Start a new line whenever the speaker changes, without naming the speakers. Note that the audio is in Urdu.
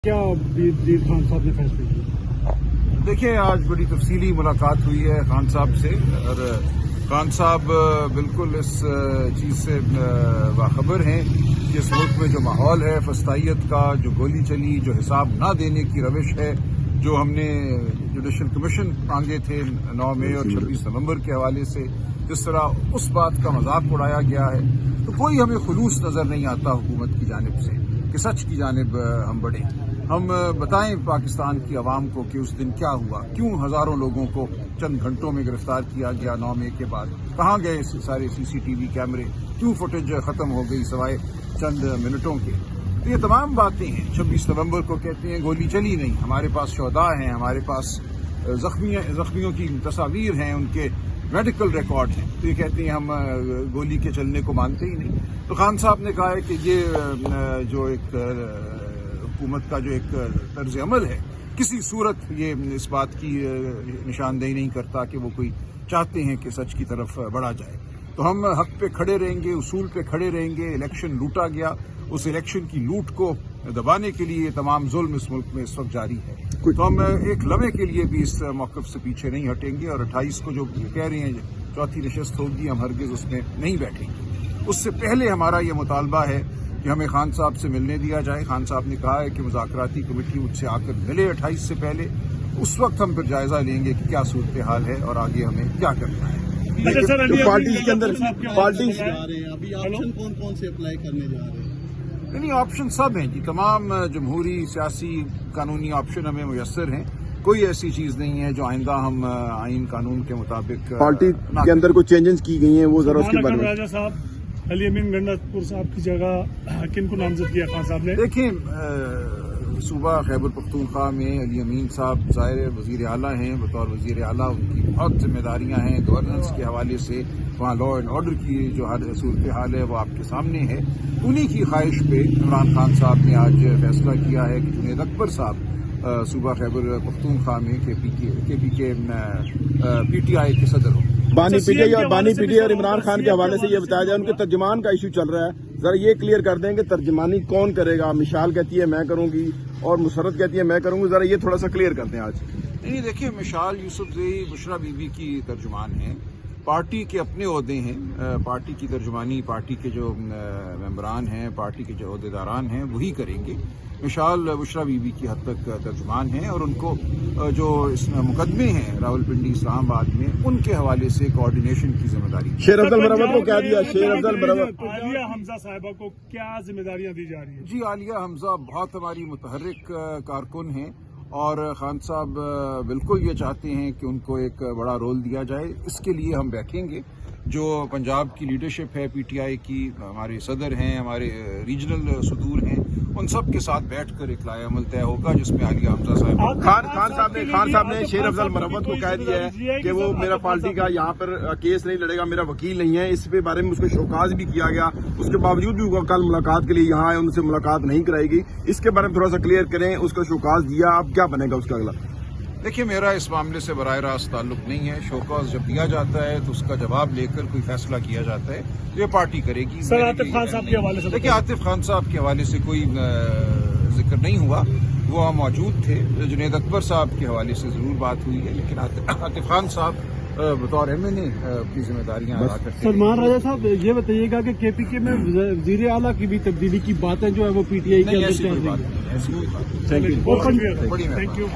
کیا وزیر خان صاحب نے فیصلے کیے؟
دیکھیں، آج بڑی تفصیلی ملاقات ہوئی ہے خان صاحب سے، اور خان صاحب بالکل اس چیز سے باخبر ہیں کہ اس ملک میں جو ماحول ہے فسطائیت کا، جو گولی چلی، جو حساب نہ دینے کی روش ہے، جو ہم نے جوڈیشل کمیشن مانگے تھے 9 مئی اور 26 نومبر کے حوالے سے، جس طرح اس بات کا مذاق اڑایا گیا ہے، تو کوئی ہمیں خلوص نظر نہیں آتا حکومت کی جانب سے کہ سچ کی جانب ہم بڑھیں، ہم بتائیں پاکستان کی عوام کو کہ اس دن کیا ہوا، کیوں ہزاروں لوگوں کو چند گھنٹوں میں گرفتار کیا گیا 9 مئی کے بعد، کہاں گئے سارے CCTV کیمرے، کیوں فوٹیج ختم ہو گئی سوائے چند منٹوں کے۔ تو یہ تمام باتیں ہیں۔ 26 نومبر کو کہتے ہیں گولی چلی نہیں، ہمارے پاس شہداء ہیں، ہمارے پاس زخمیوں کی تصاویر ہیں، ان کے میڈیکل ریکارڈ ہیں، تو یہ کہتے ہیں ہم گولی کے چلنے کو مانتے ہی نہیں۔ تو خان صاحب نے کہا ہے کہ یہ جو ایک حکومت کا جو ایک طرز عمل ہے، کسی صورت یہ اس بات کی نشاندہی نہیں کرتا کہ وہ کوئی چاہتے ہیں کہ سچ کی طرف بڑھا جائے۔ تو ہم حق پہ کھڑے رہیں گے، اصول پہ کھڑے رہیں گے۔ الیکشن لوٹا گیا، اس الیکشن کی لوٹ کو دبانے کے لیے تمام ظلم اس ملک میں اس وقت جاری ہے، تو ہم ایک لمحے کے لیے بھی اس موقف سے پیچھے نہیں ہٹیں گے، اور 28 کو جو کہہ رہے ہیں چوتھی نشست ہوگی، ہم ہرگز اس میں نہیں بیٹھیں گے۔ اس سے پہلے ہمارا یہ مطالبہ ہے کہ ہمیں خان صاحب سے ملنے دیا جائے۔ خان صاحب نے کہا ہے کہ مذاکراتی کمیٹی مجھ سے آ کر ملے 28 سے پہلے، اس وقت ہم پھر جائزہ لیں گے کہ کیا صورتحال ہے اور آگے ہمیں کیا کرنا ہے۔
پارٹی کے اندر
ابھی آپشن کون کون سے اپلائی کرنے جا رہے ہیں؟
نہیں، آپشن سب ہیں جی، تمام جمہوری، سیاسی، قانونی آپشن ہمیں میسر ہیں۔ کوئی ایسی چیز نہیں ہے جو آئندہ ہم آئین قانون کے مطابق
پارٹی کے اندر کچھ چینجز کی گئی ہیں، وہ ذرا اس کے بارے میں۔
راجہ صاحب، علی امین گنڈا صاحب کی جگہ کن کو نامزد کیا خان صاحب نے؟
دیکھیں، صوبہ خیبر پختونخوا میں علی امین صاحب ظاہر وزیر اعلیٰ ہیں، بطور وزیر اعلیٰ ان کی بہت ذمہ داریاں ہیں گورننس کے حوالے سے، وہاں لا اینڈ آرڈر کی جو صورتحال ہے وہ آپ کے سامنے ہے۔ انہی کی خواہش پہ عمران خان صاحب نے آج فیصلہ کیا ہے کہ جنید اکبر صاحب صوبہ خیبر پختونخوا میں PTI کے صدر ہوں۔
بانی پی ٹی آئی اور عمران خان کے حوالے سے یہ بتایا جائے ان کے ترجمان کا ایشو چل رہا ہے، ذرا یہ کلیئر کر دیں کہ ترجمانی کون کرے گا؟ مشال کہتی ہے میں کروں گی اور مسرت کہتی ہے میں کروں گی، ذرا یہ تھوڑا سا کلیئر کر دیں آج۔
نہیں، دیکھیے، مشال یوسفزئی بشرا بی بی کی ترجمان ہیں، پارٹی کے اپنے عہدے ہیں، پارٹی کی ترجمانی پارٹی کے جو ممبران ہیں، پارٹی کے جو عہدیداران ہیں وہی کریں گے۔ مشال بشرا بی بی کی حد تک ترجمان ہیں، اور ان کو جو اس میں مقدمے ہیں راولپنڈی، اسلام آباد میں، ان کے حوالے سے کوآرڈینیشن کی ذمہ داری
شیر افضل مروت کو کیا دیا؟ شیر افضل مروت،
عالیہ حمزہ صاحبہ کو کیا ذمہ داریاں دی جا رہی ہیں؟
جی، عالیہ حمزہ بہت ہماری متحرک کارکن ہیں، اور خان صاحب بالکل یہ چاہتے ہیں کہ ان کو ایک بڑا رول دیا جائے۔ اس کے لیے ہم بیٹھیں گے۔ جو پنجاب کی لیڈرشپ ہے PTI کی، ہمارے صدر ہیں، ہمارے ریجنل صدور ہیں، ان سب کے ساتھ بیٹھ کر ایک لائحہ عمل طے ہوگا جس میں عالیہ حمزہ صاحب
خان صاحب نے شیر افضل مروت کو کہہ دیا ہے کہ وہ میرا پارٹی کا یہاں پر کیس نہیں لڑے گا، میرا وکیل نہیں ہے۔ اس پہ بارے میں اس کو شوکاز بھی کیا گیا، اس کے باوجود بھی وہ کل ملاقات کے لیے یہاں آئے، ان سے ملاقات نہیں کرائی گئی۔ اس کے بارے میں تھوڑا سا کلیئر کریں، اس کا شوکاز دیا، اب کیا بنے گا اس کا اگلا؟
دیکھیے، میرا اس معاملے سے براہ راست تعلق نہیں ہے۔ شوکاز جب دیا جاتا ہے تو اس کا جواب لے کر کوئی فیصلہ کیا جاتا ہے، یہ پارٹی کرے گی۔
سر، عاطف خان صاحب کے حوالے سے
دیکھیے، عاطف خان صاحب کے حوالے سے کوئی ذکر نہیں ہوا، وہ موجود تھے۔ جنید اکبر صاحب کے حوالے سے ضرور بات ہوئی ہے، لیکن عاطف خان صاحب بطور MNA اپنی ذمہ داریاں ادا کرتے ہیں۔
سلمان راجہ صاحب، یہ بتائیے گا کہ KPK میں وزیر اعلیٰ کی بھی تبدیلی کی باتیں جو ہے وہ PTI کے اندر چل رہی ہیں؟
ایسی کوئی بات نہیں۔
Thank you.